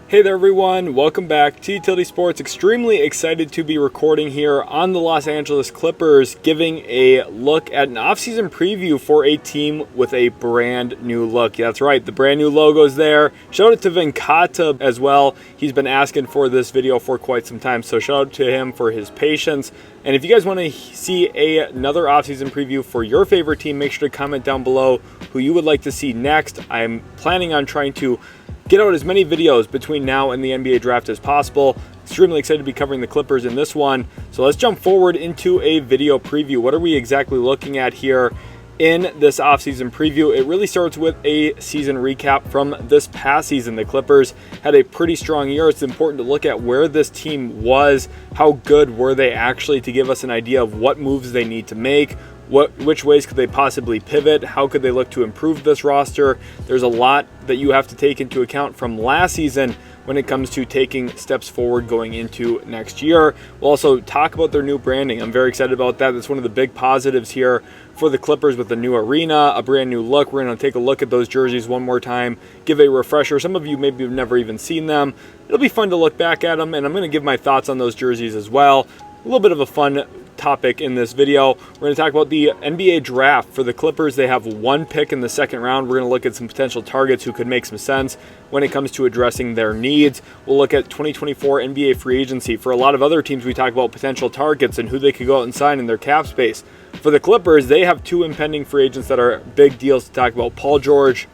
Hey there everyone, welcome back to Utility Sports. Extremely excited to be recording here on the Los Angeles Clippers, giving a look at an offseason preview for a team with a brand new look. Yeah, that's right, the brand new logo's there. Shout out to Venkata as well. He's been asking for this video for quite some time, so shout out to him for his patience. And if you guys want to see another offseason preview for your favorite team, make sure to comment down below who you would like to see next. I'm planning on trying to get out as many videos between now and the NBA draft as possible. Extremely excited to be covering the Clippers in this one. So let's jump forward into a video preview. What are we exactly looking at here in this offseason preview? It really starts with a season recap from this past season. The Clippers had a pretty strong year. It's important to look at where this team was, how good were they actually, to give us an idea of what moves they need to make, which ways could they possibly pivot, how could they look to improve this roster. There's a lot that you have to take into account from last season when it comes to taking steps forward going into next year. We'll also talk about their new branding. I'm very excited about that. That's one of the big positives here for the Clippers with the new arena, a brand new look. We're going to take a look at those jerseys one more time, give a refresher. Some of you maybe have never even seen them. It'll be fun to look back at them, and I'm going to give my thoughts on those jerseys as well. A little bit of a fun topic in this video. We're going to talk about the NBA draft for the Clippers. They have one pick in the second round. We're going to look at some potential targets who could make some sense when it comes to addressing their needs. We'll look at 2024 NBA free agency. For a lot of other teams, we talk about potential targets and who they could go out and sign in their cap space. For the Clippers, they have two impending free agents that are big deals to talk about: Paul George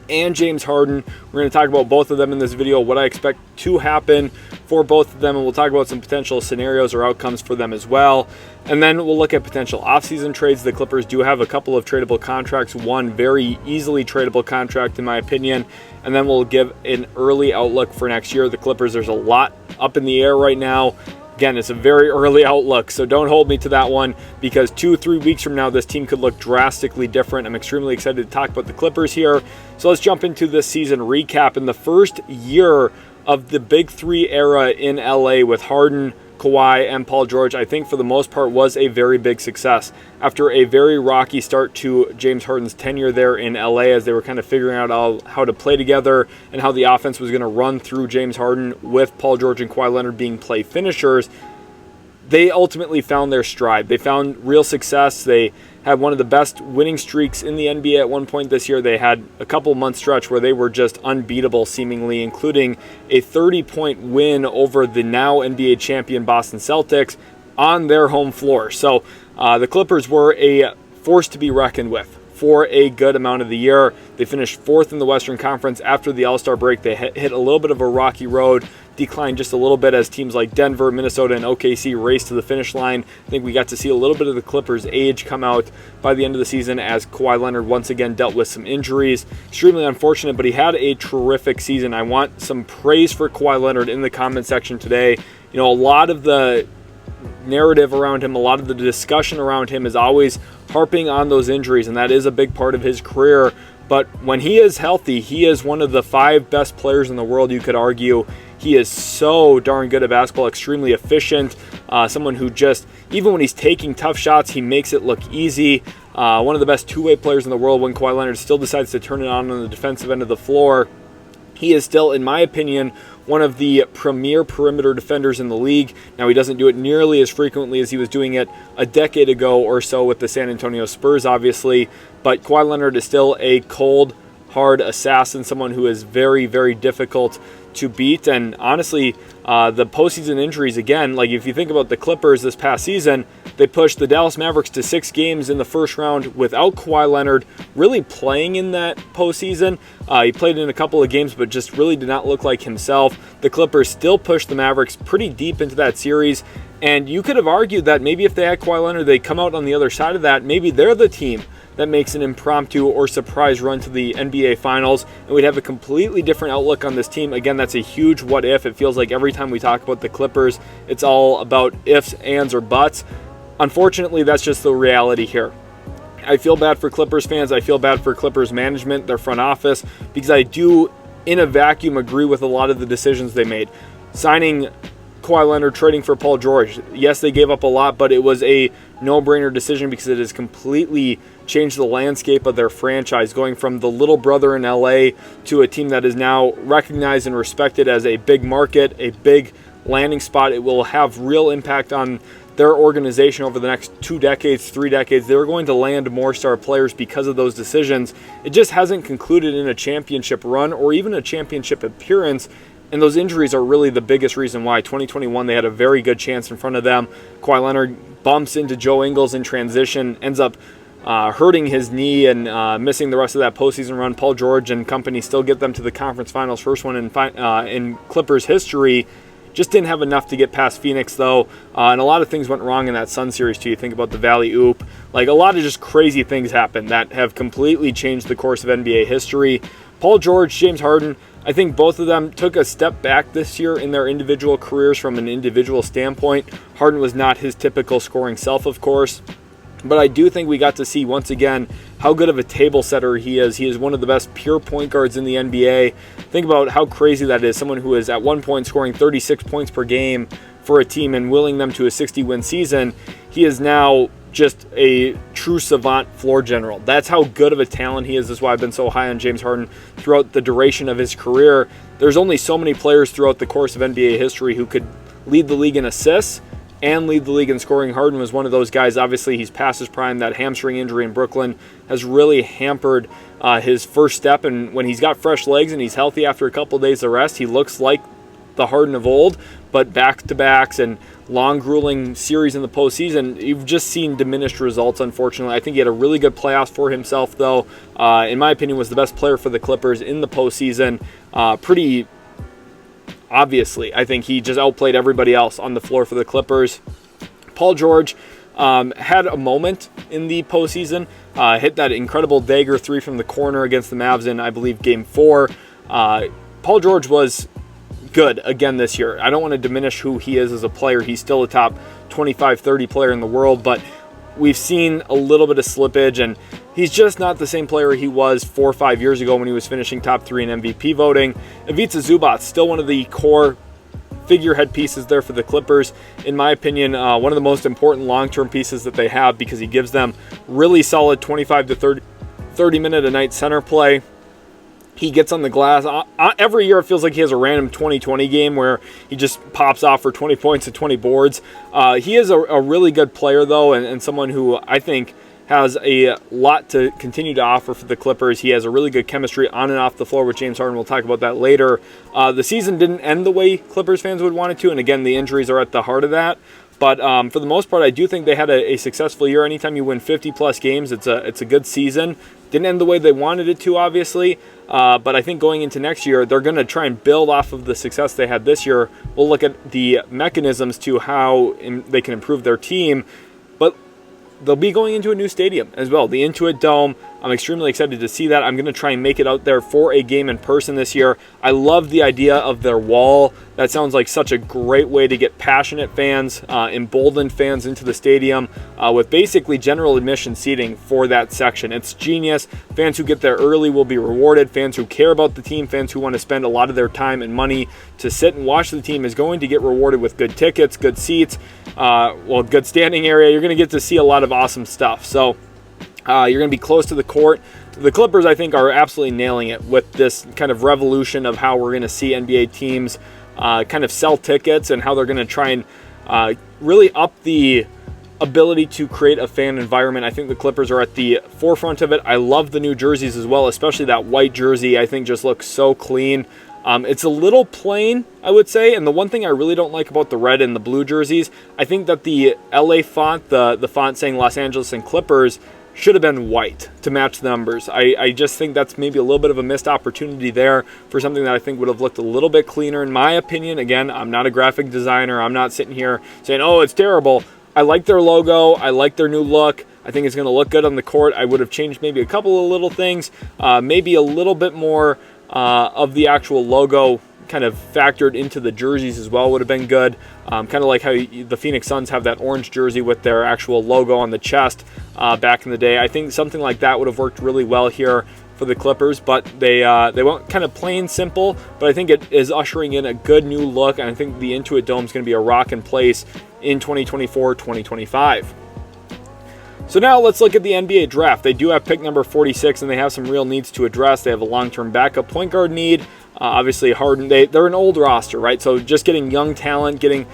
and James Harden. We're going to talk about both of them in this video, what I expect to happen for both of them, and we'll talk about some potential scenarios or outcomes for them as well. And then we'll look at potential offseason trades. The Clippers do have a couple of tradable contracts, one very easily tradable contract in my opinion, and then we'll give an early outlook for next year. The Clippers, there's a lot up in the air right now. Again, it's a very early outlook, so don't hold me to that one, because 2-3 weeks from now, this team could look drastically different. I'm extremely excited to talk about the Clippers here. So let's jump into this season recap. In the first year of the Big Three era in LA with Harden, Kawhi, and Paul George, I think for the most part was a very big success. After a very rocky start to James Harden's tenure there in LA, as they were kind of figuring out how to play together and how the offense was going to run through James Harden with Paul George and Kawhi Leonard being play finishers, they ultimately found their stride. They found real success. They had one of the best winning streaks in the NBA at one point this year. They had a couple month stretch where they were just unbeatable seemingly, including a 30-point win over the now NBA champion Boston Celtics on their home floor. So the Clippers were a force to be reckoned with for a good amount of the year. They finished fourth in the Western Conference after the All-Star break. They hit a little bit of a rocky road, declined just a little bit as teams like Denver, Minnesota, and OKC raced to the finish line. I think we got to see a little bit of the Clippers' age come out by the end of the season as Kawhi Leonard once again dealt with some injuries. Extremely unfortunate, but he had a terrific season. I want some praise for Kawhi Leonard in the comment section today. You know, a lot of the narrative around him, a lot of the discussion around him is always harping on those injuries, and that is a big part of his career. But when he is healthy, he is one of the 5 best players in the world, you could argue. He is so darn good at basketball, extremely efficient, someone who just, even when he's taking tough shots, he makes it look easy. One of the best two-way players in the world. When Kawhi Leonard still decides to turn it on the defensive end of the floor, he is still, in my opinion, one of the premier perimeter defenders in the league. Now, he doesn't do it nearly as frequently as he was doing it a decade ago or so with the San Antonio Spurs, obviously, but Kawhi Leonard is still a cold, hard assassin, someone who is very, very difficult to beat. And honestly, the postseason injuries, again, like if you think about the Clippers this past season, they pushed the Dallas Mavericks to 6 games in the first round without Kawhi Leonard really playing in that postseason. He played in a couple of games, but just really did not look like himself. The Clippers still pushed the Mavericks pretty deep into that series, and you could have argued that maybe if they had Kawhi Leonard, they come out on the other side of that. Maybe they're the team that makes an impromptu or surprise run to the NBA Finals, and we'd have a completely different outlook on this team. Again, that's a huge what if. It feels like every time we talk about the Clippers, it's all about ifs, ands, or buts. Unfortunately, that's just the reality here. I feel bad for Clippers fans. I feel bad for Clippers management, their front office, because I do, in a vacuum, agree with a lot of the decisions they made. Signing Kawhi Leonard, trading for Paul George. Yes, they gave up a lot, but it was a no-brainer decision because it has completely changed the landscape of their franchise, going from the little brother in LA to a team that is now recognized and respected as a big market, a big landing spot. It will have real impact on their organization over the next 2 decades, 3 decades. They're going to land more star players because of those decisions. It just hasn't concluded in a championship run or even a championship appearance, and those injuries are really the biggest reason why. 2021, they had a very good chance in front of them. Kawhi Leonard bumps into Joe Ingles in transition, ends up hurting his knee and missing the rest of that postseason run. Paul George and company still get them to the conference finals, first one in Clippers history. Just didn't have enough to get past Phoenix, though, and a lot of things went wrong in that Sun series, too. You think about the Valley Oop. Like, a lot of just crazy things happened that have completely changed the course of NBA history. Paul George, James Harden, I think both of them took a step back this year in their individual careers from an individual standpoint. Harden was not his typical scoring self, of course. But I do think we got to see, once again, how good of a table setter he is. He is one of the best pure point guards in the NBA. Think about how crazy that is. Someone who is at one point scoring 36 points per game for a team and willing them to a 60-win season. He is now just a true savant floor general. That's how good of a talent he is. That's why I've been so high on James Harden throughout the duration of his career. There's only so many players throughout the course of NBA history who could lead the league in assists and lead the league in scoring. Harden was one of those guys. Obviously, he's past his prime. That hamstring injury in Brooklyn has really hampered his first step, and when he's got fresh legs and he's healthy after a couple of days of rest, he looks like the Harden of old. But back-to-backs and long, grueling series in the postseason, you've just seen diminished results, unfortunately. I think he had a really good playoffs for himself, though. In my opinion, was the best player for the Clippers in the postseason. Pretty obviously, I think he just outplayed everybody else on the floor for the Clippers. Paul George had a moment in the postseason, hit that incredible dagger 3 from the corner against the Mavs in, I believe, Game 4. Paul George was good again this year. I don't want to diminish who he is as a player. He's still a top 25-30 player in the world, but we've seen a little bit of slippage, and he's just not the same player he was 4 or 5 years ago when he was finishing top 3 in MVP voting. Ivica Zubac, still one of the core figurehead pieces there for the Clippers. In my opinion, one of the most important long-term pieces that they have, because he gives them really solid 25 to 30 minute a night center play. He gets on the glass. Every year it feels like he has a random 20-20 game where he just pops off for 20 points and 20 boards. He is a really good player, though, and someone who I think has a lot to continue to offer for the Clippers. He has a really good chemistry on and off the floor with James Harden. We'll talk about that later. The season didn't end the way Clippers fans would want it to, and again, the injuries are at the heart of that. But for the most part, I do think they had a successful year. Anytime you win 50-plus games, it's a good season. Didn't end the way they wanted it to, obviously. But I think going into next year, they're going to try and build off of the success they had this year. We'll look at the mechanisms to how they can improve their team. But they'll be going into a new stadium as well, the Intuit Dome. I'm extremely excited to see that. I'm going to try and make it out there for a game in person this year. I love the idea of their wall. That sounds like such a great way to get passionate fans, emboldened fans into the stadium with basically general admission seating for that section. It's genius. Fans who get there early will be rewarded. Fans who care about the team, fans who want to spend a lot of their time and money to sit and watch the team is going to get rewarded with good tickets, good seats, good standing area. You're going to get to see a lot of awesome stuff. So you're going to be close to the court. The Clippers, I think, are absolutely nailing it with this kind of revolution of how we're going to see NBA teams kind of sell tickets and how they're going to try and really up the ability to create a fan environment. I think the Clippers are at the forefront of it. I love the new jerseys as well, especially that white jersey. I think just looks so clean. It's a little plain, I would say, and the one thing I really don't like about the red and the blue jerseys, I think that the LA font, the font saying Los Angeles and Clippers, should have been white to match the numbers. I just think that's maybe a little bit of a missed opportunity there for something that I think would have looked a little bit cleaner. In my opinion, again, I'm not a graphic designer. I'm not sitting here saying, oh, it's terrible. I like their logo. I like their new look. I think it's going to look good on the court. I would have changed maybe a couple of little things, maybe a little bit more of the actual logo kind of factored into the jerseys as well would have been good. Kind of like how the Phoenix Suns have that orange jersey with their actual logo on the chest back in the day. I think something like that would have worked really well here for the Clippers, but they went kind of plain simple, but I think it is ushering in a good new look, and I think the Intuit Dome is going to be a rock in place in 2024-2025. So now let's look at the NBA draft. They do have pick number 46, and they have some real needs to address. They have a long-term backup point guard need. Obviously, Harden, they're an old roster, right? So just getting young talent, getting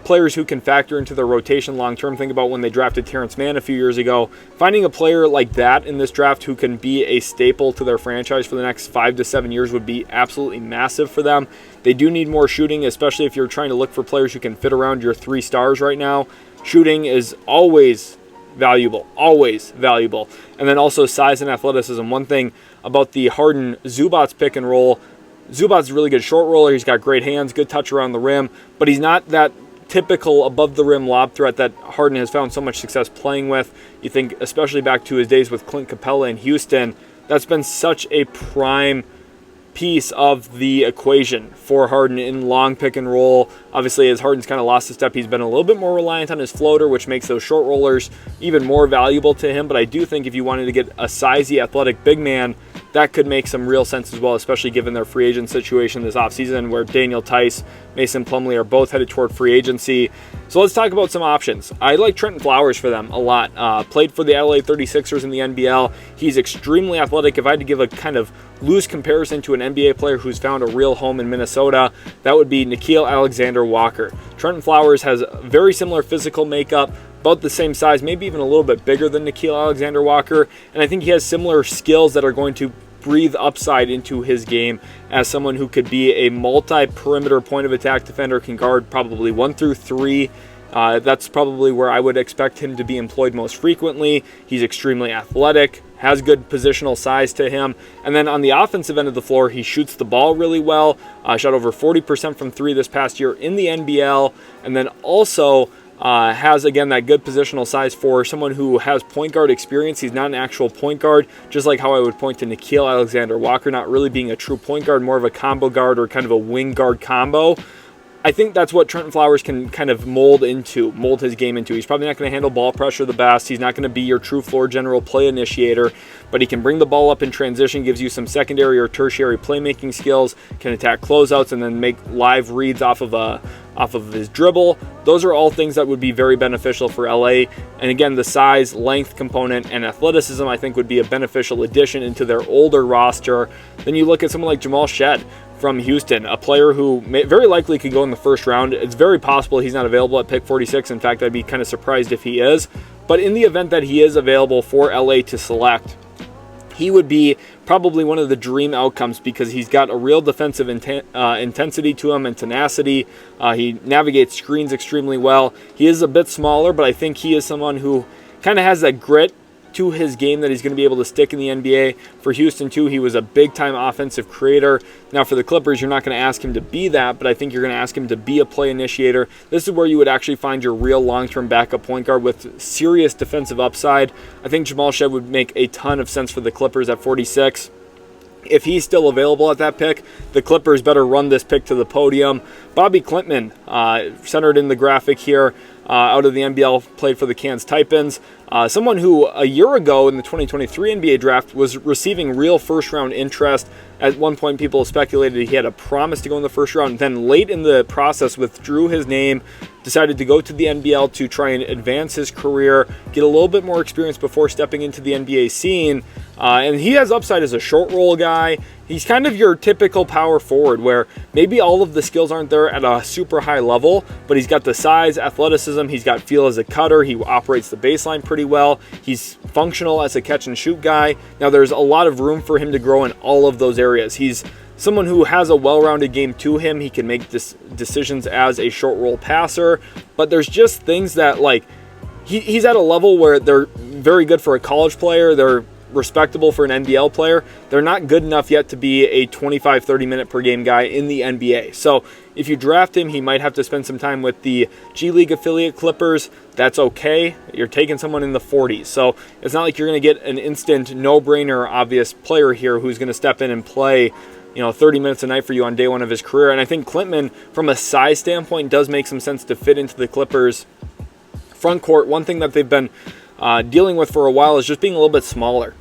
players who can factor into their rotation long-term. Think about when they drafted Terrence Mann a few years ago. Finding a player like that in this draft who can be a staple to their franchise for the next 5 to 7 years would be absolutely massive for them. They do need more shooting, especially if you're trying to look for players who can fit around your 3 stars right now. Shooting is always valuable. And then also size and athleticism. One thing about the Harden-Zubats pick and roll, Zubats is a really good short roller. He's got great hands, good touch around the rim, but he's not that typical above-the-rim lob threat that Harden has found so much success playing with. You think, especially back to his days with Clint Capella in Houston, that's been such a prime piece of the equation for Harden in long pick and roll. Obviously, as Harden's kind of lost a step, he's been a little bit more reliant on his floater, which makes those short rollers even more valuable to him. But I do think if you wanted to get a sizey, athletic big man, that could make some real sense as well, especially given their free agent situation this offseason where Daniel Tice, Mason Plumlee are both headed toward free agency. So let's talk about some options. I like Trenton Flowers for them a lot. Played for the LA 36ers in the NBL. He's extremely athletic. If I had to give a kind of loose comparison to an NBA player who's found a real home in Minnesota, that would be Nickeil Alexander-Walker. Trenton Flowers has a very similar physical makeup, about the same size, maybe even a little bit bigger than Nickeil Alexander-Walker, and I think he has similar skills that are going to breathe upside into his game as someone who could be a multi-perimeter point of attack defender, can guard probably 1 through 3. That's probably where I would expect him to be employed most frequently. He's extremely athletic, has good positional size to him, and then on the offensive end of the floor, he shoots the ball really well. Shot over 40% from 3 this past year in the NBL, and then also has, again, that good positional size for someone who has point guard experience. He's not an actual point guard, just like how I would point to Nickeil Alexander-Walker not really being a true point guard, more of a combo guard or kind of a wing guard combo. I think that's what Trenton Flowers can kind of mold his game into. He's probably not going to handle ball pressure the best. He's not going to be your true floor general play initiator, but he can bring the ball up in transition, gives you some secondary or tertiary playmaking skills, can attack closeouts, and then make live reads off of his dribble. Those are all things that would be very beneficial for LA. And again, the size, length component, and athleticism I think would be a beneficial addition into their older roster. Then you look at someone like Jamal Shead from Houston, a player who very likely could go in the first round. It's very possible he's not available at pick 46. In fact, I'd be kind of surprised if he is. But in the event that he is available for LA to select, he would be probably one of the dream outcomes because he's got a real defensive intensity to him and tenacity. He navigates screens extremely well. He is a bit smaller, but I think he is someone who kind of has that grit to his game that he's going to be able to stick in the NBA. For Houston, too, he was a big-time offensive creator. Now, for the Clippers, you're not going to ask him to be that, but I think you're going to ask him to be a play initiator. This is where you would actually find your real long-term backup point guard with serious defensive upside. I think Jamal Shead would make a ton of sense for the Clippers at 46. If he's still available at that pick, the Clippers better run this pick to the podium. Bobby Klintman, centered in the graphic here, out of the NBL, played for the Cairns Taipans. Someone who a year ago in the 2023 NBA draft was receiving real first-round interest. At one point, people speculated he had a promise to go in the first round. Then late in the process, withdrew his name, decided to go to the NBL to try and advance his career, get a little bit more experience before stepping into the NBA scene. And he has upside as a short roll guy. He's kind of your typical power forward where maybe all of the skills aren't there at a super high level, but he's got the size, athleticism, he's got feel as a cutter, he operates the baseline pretty well, he's functional as a catch and shoot guy. Now there's a lot of room for him to grow in all of those areas. He's someone who has a well-rounded game to him. He can make decisions as a short roll passer, but there's just things that like he's at a level where they're very good for a college player, they're respectable for an NBL player. They're not good enough yet to be a 25-30 minute per game guy in the NBA. So if you draft him, he might have to spend some time with the G League affiliate Clippers. That's okay. You're taking someone in the 40s. So it's not like you're going to get an instant no-brainer obvious player here who's going to step in and play 30 minutes a night for you on day one of his career. And I think Klintman, from a size standpoint, does make some sense to fit into the Clippers front court. One thing that they've been dealing with for a while is just being a little bit smaller.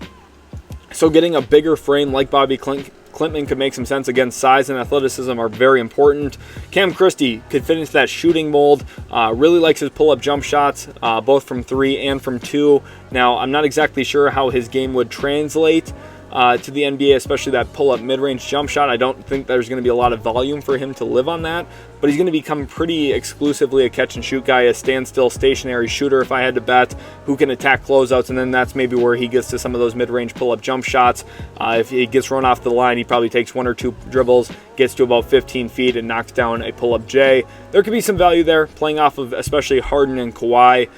So getting a bigger frame like Bobby Klintman Klintman could make some sense. Again, size and athleticism are very important. Cam Christie could fit into that shooting mold. Really likes his pull-up jump shots, both from 3 and from 2. Now, I'm not exactly sure how his game would translate to the NBA, especially that pull-up mid-range jump shot. I don't think there's going to be a lot of volume for him to live on that, but he's going to become pretty exclusively a catch-and-shoot guy, a standstill, stationary shooter, if I had to bet, who can attack closeouts, and then that's maybe where he gets to some of those mid-range pull-up jump shots. If he gets run off the line, he probably takes 1 or 2 dribbles, gets to about 15 feet, and knocks down a pull-up J. There could be some value there, playing off of especially Harden and Kawhi.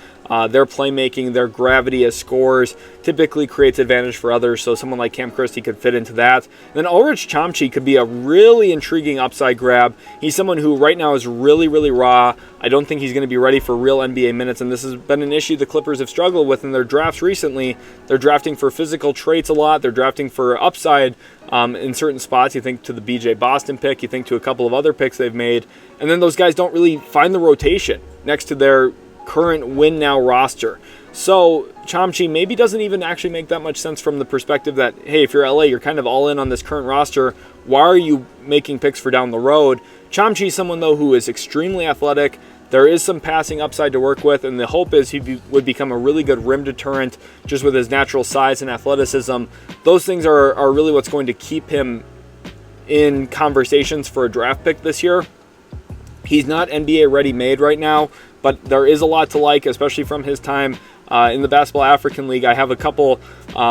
Their playmaking, their gravity as scorers typically creates advantage for others, so someone like Cam Christie could fit into that. And then Ulrich Chomchi could be a really intriguing upside grab. He's someone who right now is really, really raw. I don't think he's going to be ready for real NBA minutes, and this has been an issue the Clippers have struggled with in their drafts recently. They're drafting for physical traits a lot. They're drafting for upside in certain spots. You think to the BJ Boston pick, you think to a couple of other picks they've made, and then those guys don't really find the rotation next to their current win-now roster. So Chomchi maybe doesn't even actually make that much sense from the perspective that, hey, if you're LA, you're kind of all in on this current roster. Why are you making picks for down the road? Chomchi is someone, though, who is extremely athletic. There is some passing upside to work with, and the hope is he would become a really good rim deterrent just with his natural size and athleticism. Those things are really what's going to keep him in conversations for a draft pick this year. He's not NBA ready-made right now, but there is a lot to like, especially from his time in the Basketball African League. I have a couple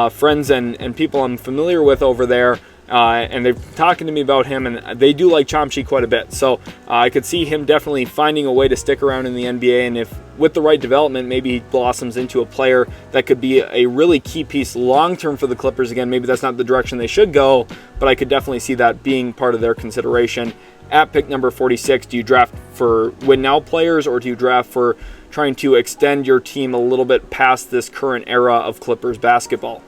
friends and people I'm familiar with over there, and they're talking to me about him, and they do like Chomchi quite a bit. So I could see him definitely finding a way to stick around in the NBA, and if with the right development, maybe he blossoms into a player that could be a really key piece long-term for the Clippers. Again, maybe that's not the direction they should go, but I could definitely see that being part of their consideration. At pick number 46, do you draft for win-now players, or do you draft for trying to extend your team a little bit past this current era of Clippers basketball?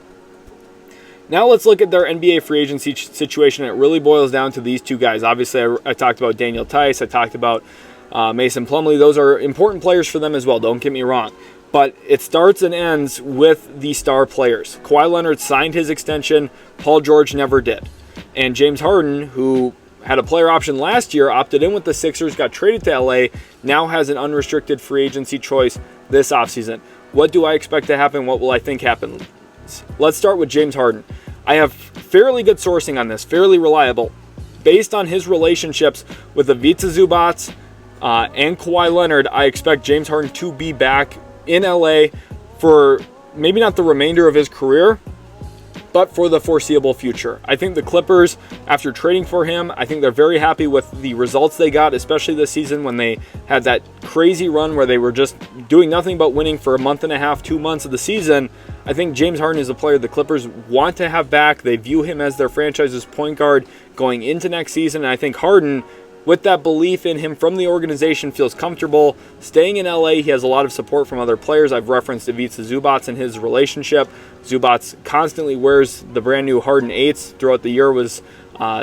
Now let's look at their NBA free agency situation. It really boils down to these two guys. Obviously, I talked about Daniel Tice. I talked about Mason Plumlee. Those are important players for them as well, don't get me wrong. But it starts and ends with the star players. Kawhi Leonard signed his extension. Paul George never did. And James Harden, who had a player option last year, opted in with the Sixers, got traded to LA, now has an unrestricted free agency choice this offseason. What do I expect to happen? What will I think happens? Let's start with James Harden. I have fairly good sourcing on this, fairly reliable. Based on his relationships with Ivica Zubac and Kawhi Leonard, I expect James Harden to be back in LA for maybe not the remainder of his career, but for the foreseeable future. I think the Clippers, after trading for him, I think they're very happy with the results they got, especially this season when they had that crazy run where they were just doing nothing but winning for a month and a half, 2 months of the season. I think James Harden is a player the Clippers want to have back. They view him as their franchise's point guard going into next season, and I think Harden, with that belief in him from the organization, feels comfortable staying in LA. He has a lot of support from other players. I've referenced Ivica Zubac and his relationship. Zubac constantly wears the brand new Harden 8s throughout the year, was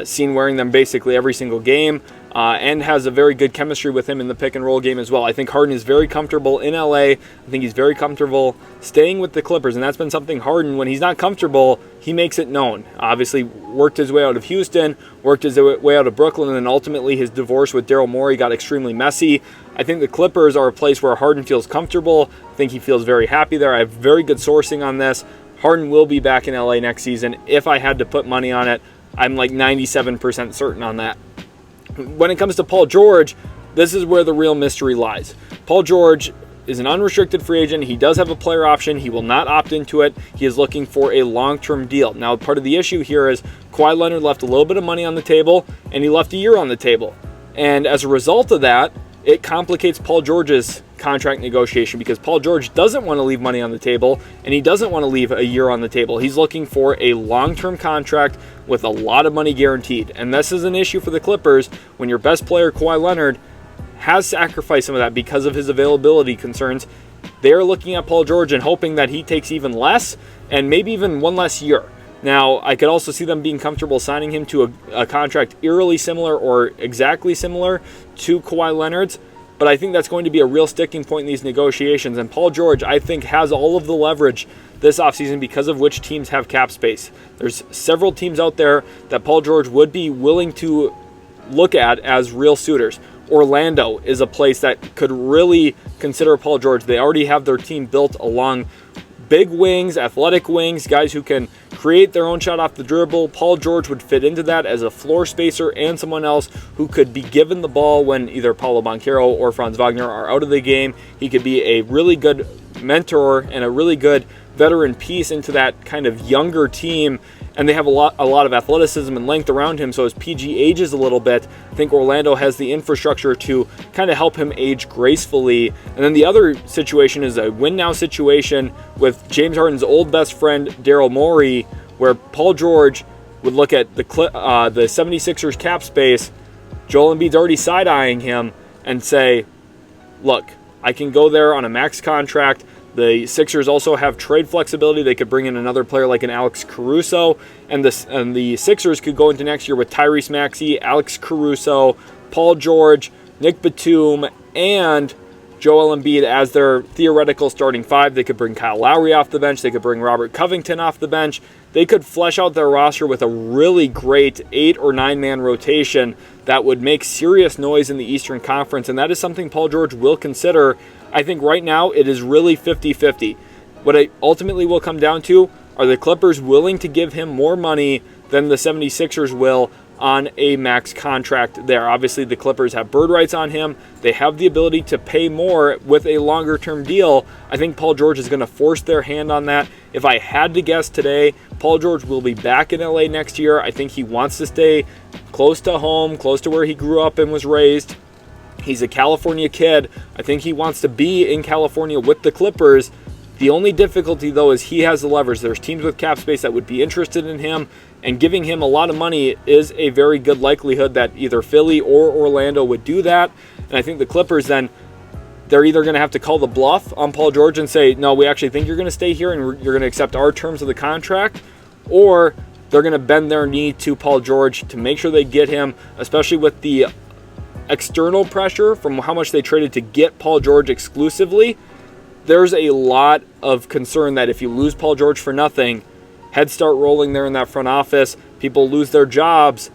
seen wearing them basically every single game, and has a very good chemistry with him in the pick and roll game as well. I think Harden is very comfortable in LA. I think he's very comfortable staying with the Clippers, and that's been something Harden, when he's not comfortable, he makes it known. Obviously worked his way out of Houston, worked his way out of Brooklyn, and then ultimately his divorce with Daryl Morey got extremely messy. I think the Clippers are a place where Harden feels comfortable. I think he feels very happy there. I have very good sourcing on this. Harden will be back in LA next season. If I had to put money on it, I'm like 97% certain on that. When it comes to Paul George, this is where the real mystery lies. Paul George is an unrestricted free agent. He does have a player option. He will not opt into it. He is looking for a long-term deal. Now, part of the issue here is Kawhi Leonard left a little bit of money on the table, and he left a year on the table. And as a result of that, it complicates Paul George's contract negotiation, because Paul George doesn't want to leave money on the table, and he doesn't want to leave a year on the table. He's looking for a long-term contract with a lot of money guaranteed. And this is an issue for the Clippers when your best player, Kawhi Leonard, has sacrificed some of that because of his availability concerns. They're looking at Paul George and hoping that he takes even less, and maybe even one less year. Now, I could also see them being comfortable signing him to a contract eerily similar or exactly similar to Kawhi Leonard's, but I think that's going to be a real sticking point in these negotiations. And Paul George, I think, has all of the leverage this offseason because of which teams have cap space. There's several teams out there that Paul George would be willing to look at as real suitors. Orlando is a place that could really consider Paul George. They already have their team built along big wings, athletic wings, guys who can create their own shot off the dribble. Paul George would fit into that as a floor spacer and someone else who could be given the ball when either Paulo Banchero or Franz Wagner are out of the game. He could be a really good mentor and a really good veteran piece into that kind of younger team. And they have a lot of athleticism and length around him. So as PG ages a little bit, I think Orlando has the infrastructure to kind of help him age gracefully. And then the other situation is a win-now situation with James Harden's old best friend, Daryl Morey, where Paul George would look at the 76ers cap space. Joel Embiid's already side-eyeing him and say, look, I can go there on a max contract. The Sixers also have trade flexibility. They could bring in another player like an Alex Caruso, and the Sixers could go into next year with Tyrese Maxey, Alex Caruso, Paul George, Nick Batum, and Joel Embiid as their theoretical starting five. They could bring Kyle Lowry off the bench. They could bring Robert Covington off the bench. They could flesh out their roster with a really great 8 or 9 man rotation that would make serious noise in the Eastern Conference, and that is something Paul George will consider. I think right now it is really 50-50. What it ultimately will come down to, are the Clippers willing to give him more money than the 76ers will on a max contract there? Obviously, the Clippers have bird rights on him. They have the ability to pay more with a longer-term deal. I think Paul George is going to force their hand on that. If I had to guess today, Paul George will be back in LA next year. I think he wants to stay close to home, close to where he grew up and was raised. He's a California kid. I think he wants to be in California with the Clippers. The only difficulty, though, is he has the leverage. There's teams with cap space that would be interested in him, and giving him a lot of money is a very good likelihood that either Philly or Orlando would do that. And I think the Clippers then, they're either going to have to call the bluff on Paul George and say, no, we actually think you're going to stay here and you're going to accept our terms of the contract, or they're going to bend their knee to Paul George to make sure they get him, especially with the external pressure from how much they traded to get Paul George exclusively. There's a lot of concern that if you lose Paul George for nothing, heads start rolling there in that front office, people lose their jobs.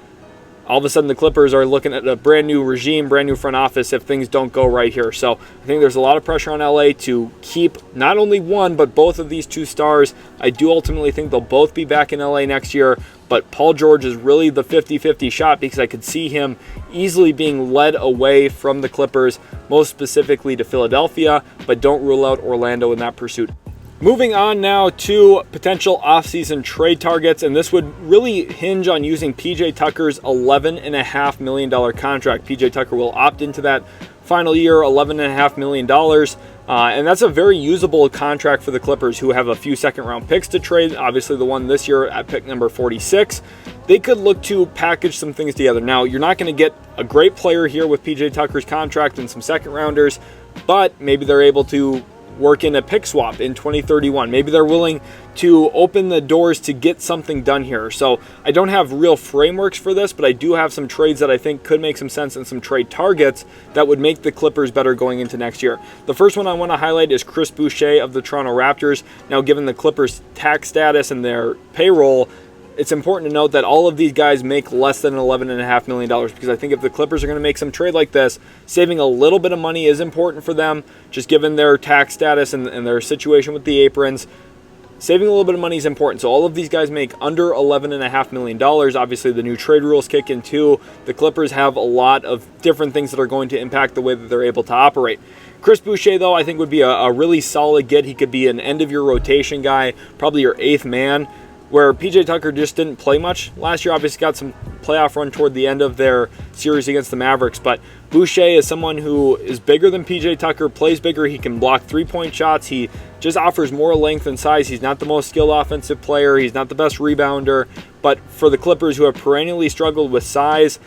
All of a sudden the Clippers are looking at a brand new regime, brand new front office if things don't go right here. So I think there's a lot of pressure on LA to keep not only one, but both of these two stars. I do ultimately think they'll both be back in LA next year, but Paul George is really the 50-50 shot because I could see him easily being led away from the Clippers, most specifically to Philadelphia, but don't rule out Orlando in that pursuit. Moving on now to potential offseason trade targets, and this would really hinge on using PJ Tucker's $11.5 million contract. PJ Tucker will opt into that final year, $11.5 million, and that's a very usable contract for the Clippers, who have a few second-round picks to trade, obviously the one this year at pick number 46. They could look to package some things together. Now, you're not going to get a great player here with PJ Tucker's contract and some second-rounders, but maybe they're able to work in a pick swap in 2031. Maybe they're willing to open the doors to get something done here. So I don't have real frameworks for this, but I do have some trades that I think could make some sense and some trade targets that would make the Clippers better going into next year. The first one I want to highlight is Chris Boucher of the Toronto Raptors. Now, given the Clippers' tax status and their payroll, it's important to note that all of these guys make less than $11.5 million, because I think if the Clippers are going to make some trade like this, saving a little bit of money is important for them, just given their tax status and their situation with the aprons. Saving a little bit of money is important. So all of these guys make under $11.5 million. Obviously, the new trade rules kick in too. The Clippers have a lot of different things that are going to impact the way that they're able to operate. Chris Boucher, though, I think would be a really solid get. He could be an end-of-year rotation guy, probably your eighth man, where PJ Tucker just didn't play much last year. Obviously got some playoff run toward the end of their series against the Mavericks, but Boucher is someone who is bigger than PJ Tucker, plays bigger, he can block three-point shots, he just offers more length and size. He's not the most skilled offensive player, he's not the best rebounder, but for the Clippers, who have perennially struggled with size,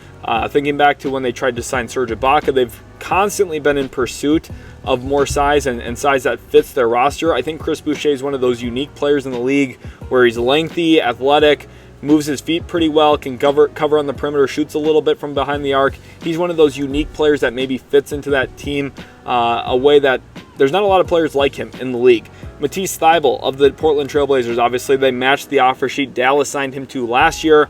thinking back to when they tried to sign Serge Ibaka, they've constantly been in pursuit of more size and size that fits their roster. I think Chris Boucher is one of those unique players in the league where he's lengthy, athletic, moves his feet pretty well, can cover on the perimeter, shoots a little bit from behind the arc. He's one of those unique players that maybe fits into that team a way that there's not a lot of players like him in the league. Matisse Thybulle of the Portland Trailblazers, obviously they matched the offer sheet Dallas signed him to last year.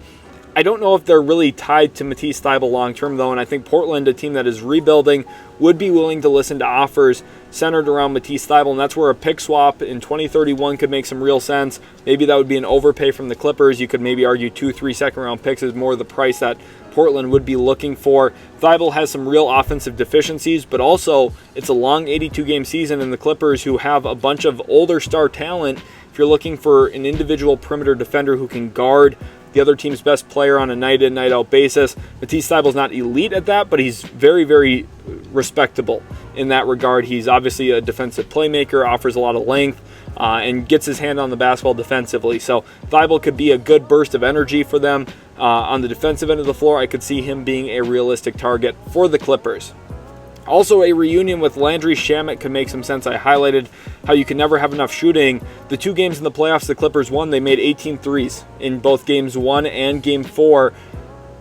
I don't know if they're really tied to Matisse Thybulle long-term, though, and I think Portland, a team that is rebuilding, would be willing to listen to offers centered around Matisse Thybulle, and that's where a pick swap in 2031 could make some real sense. Maybe that would be an overpay from the Clippers. You could maybe argue 2-3 second-round picks is more the price that Portland would be looking for. Thybulle has some real offensive deficiencies, but also it's a long 82-game season, and the Clippers, who have a bunch of older star talent, if you're looking for an individual perimeter defender who can guard the other team's best player on a night-in, night-out basis. Matisse Thybulle's not elite at that, but he's very, very respectable in that regard. He's obviously a defensive playmaker, offers a lot of length, and gets his hand on the basketball defensively. So Thybulle could be a good burst of energy for them. On the defensive end of the floor, I could see him being a realistic target for the Clippers. Also, a reunion with Landry Shamet could make some sense. I highlighted how you can never have enough shooting. The 2 games in the playoffs the Clippers won, they made 18 threes in both Games 1 and Game 4.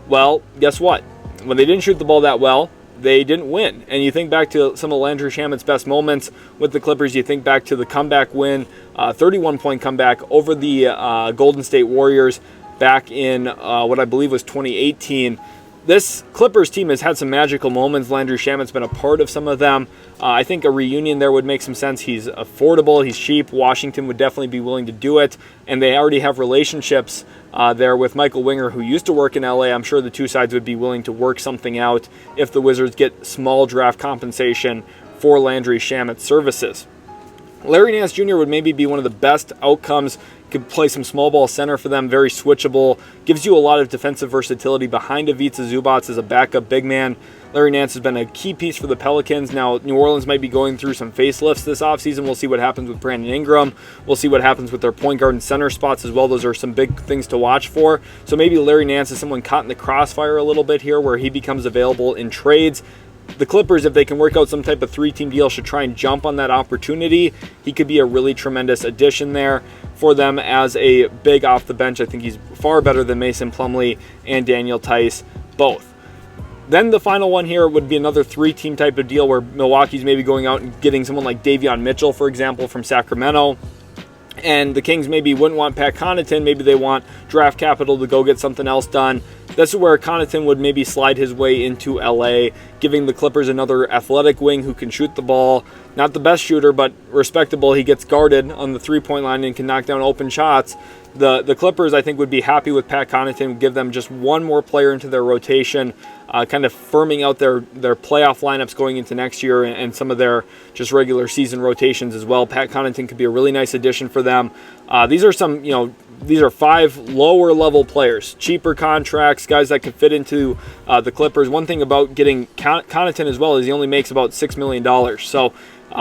Well, guess what? When they didn't shoot the ball that well, they didn't win. And you think back to some of Landry Shamet's best moments with the Clippers. You think back to the comeback win, 31-point comeback over the Golden State Warriors back in what I believe was 2018. This Clippers team has had some magical moments. Landry Shamet's been a part of some of them. I think a reunion there would make some sense. He's affordable. He's cheap. Washington would definitely be willing to do it. And they already have relationships there with Michael Winger, who used to work in LA. I'm sure the two sides would be willing to work something out if the Wizards get small draft compensation for Landry Shamet's services. Larry Nance Jr. would maybe be one of the best outcomes. Could play some small ball center for them, very switchable. Gives you a lot of defensive versatility behind Ivica Zubac as a backup big man. Larry Nance has been a key piece for the Pelicans. Now, New Orleans might be going through some facelifts this offseason. We'll see what happens with Brandon Ingram. We'll see what happens with their point guard and center spots as well. Those are some big things to watch for. So maybe Larry Nance is someone caught in the crossfire a little bit here where he becomes available in trades. The Clippers, if they can work out some type of 3-team deal, should try and jump on that opportunity. He could be a really tremendous addition there for them as a big off the bench. I think he's far better than Mason Plumlee and Daniel Tice, both. Then the final one here would be another 3-team type of deal where Milwaukee's maybe going out and getting someone like Davion Mitchell, for example, from Sacramento. And the Kings maybe wouldn't want Pat Connaughton. Maybe they want draft capital to go get something else done. This is where Connaughton would maybe slide his way into LA, giving the Clippers another athletic wing who can shoot the ball. Not the best shooter, but respectable. He gets guarded on the 3-point line and can knock down open shots. The Clippers, I think, would be happy with Pat Connaughton, give them just one more player into their rotation, kind of firming out their playoff lineups going into next year and some of their just regular season rotations as well. Pat Connaughton could be a really nice addition for them. These are 5 lower level players, cheaper contracts, guys that could fit into the Clippers. One thing about getting Connaughton as well is he only makes about $6 million. So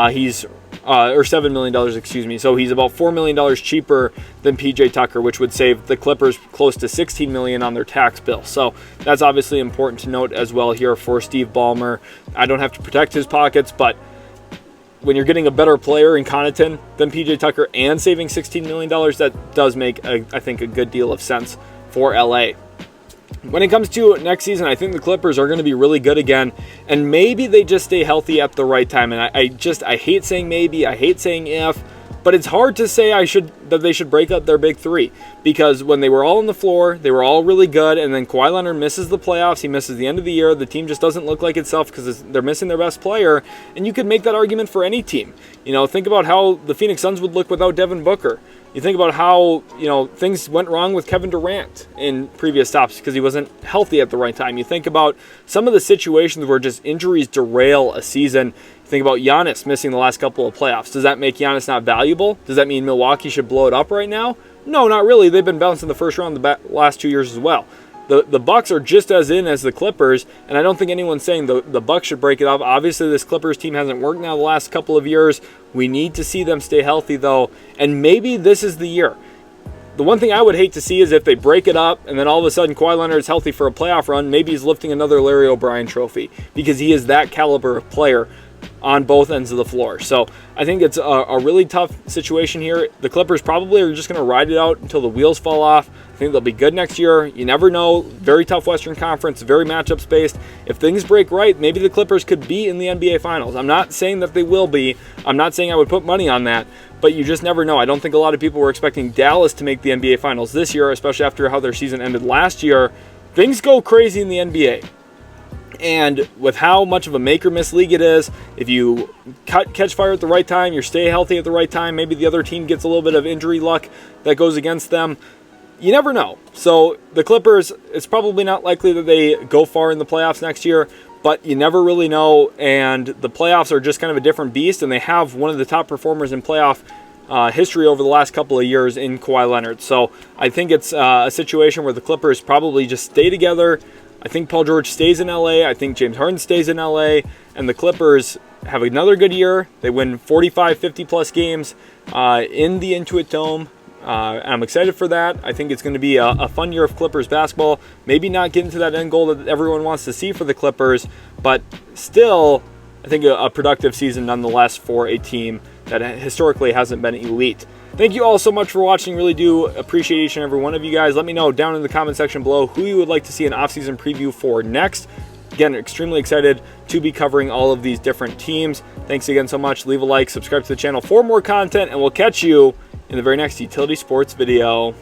he's or $7 million, excuse me. So he's about $4 million cheaper than PJ Tucker, which would save the Clippers close to $16 million on their tax bill. So that's obviously important to note as well here for Steve Ballmer. I don't have to protect his pockets, but when you're getting a better player in Connaughton than PJ Tucker and saving $16 million, that does make, I think, a good deal of sense for LA. When it comes to next season, I think the Clippers are going to be really good again, and maybe they just stay healthy at the right time. And I hate saying maybe, I hate saying if, but it's hard to say that they should break up their big 3, because when they were all on the floor, they were all really good, and then Kawhi Leonard misses the playoffs, he misses the end of the year, the team just doesn't look like itself because they're missing their best player, and you could make that argument for any team. Think about how the Phoenix Suns would look without Devin Booker. You think about how, things went wrong with Kevin Durant in previous stops because he wasn't healthy at the right time. You think about some of the situations where just injuries derail a season. You think about Giannis missing the last couple of playoffs. Does that make Giannis not valuable? Does that mean Milwaukee should blow it up right now? No, not really. They've been bouncing the first round the last 2 years as well. The Bucks are just as in as the Clippers, and I don't think anyone's saying the Bucks should break it up. Obviously, this Clippers team hasn't worked now the last couple of years. We need to see them stay healthy, though, and maybe this is the year. The one thing I would hate to see is if they break it up and then all of a sudden Kawhi Leonard is healthy for a playoff run, maybe he's lifting another Larry O'Brien trophy because he is that caliber of player. on both ends of the floor. So I think it's a really tough situation here. The Clippers probably are just going to ride it out until the wheels fall off. I think they'll be good next year. You never know. Very tough Western Conference, very matchups based. If things break right, maybe the Clippers could be in the NBA Finals. I'm not saying that they will be. I'm not saying I would put money on that, but you just never know. I don't think a lot of people were expecting Dallas to make the NBA Finals this year, especially after how their season ended last year. Things go crazy in the NBA. And with how much of a make or miss league it is, if you catch fire at the right time, you stay healthy at the right time, maybe the other team gets a little bit of injury luck that goes against them. You never know. So the Clippers, it's probably not likely that they go far in the playoffs next year, but you never really know. And the playoffs are just kind of a different beast, and they have one of the top performers in playoff history over the last couple of years in Kawhi Leonard. So I think it's a situation where the Clippers probably just stay together. I think Paul George stays in LA. I think James Harden stays in LA. And the Clippers have another good year. They win 45, 50-plus games in the Intuit Dome. I'm excited for that. I think it's going to be a fun year of Clippers basketball. Maybe not getting to that end goal that everyone wants to see for the Clippers, but still, I think a productive season nonetheless for a team that historically hasn't been elite. Thank you all so much for watching. Really do appreciate each and every one of you guys. Let me know down in the comment section below who you would like to see an offseason preview for next. Again, extremely excited to be covering all of these different teams. Thanks again so much. Leave a like, subscribe to the channel for more content, and we'll catch you in the very next Utility Sports video.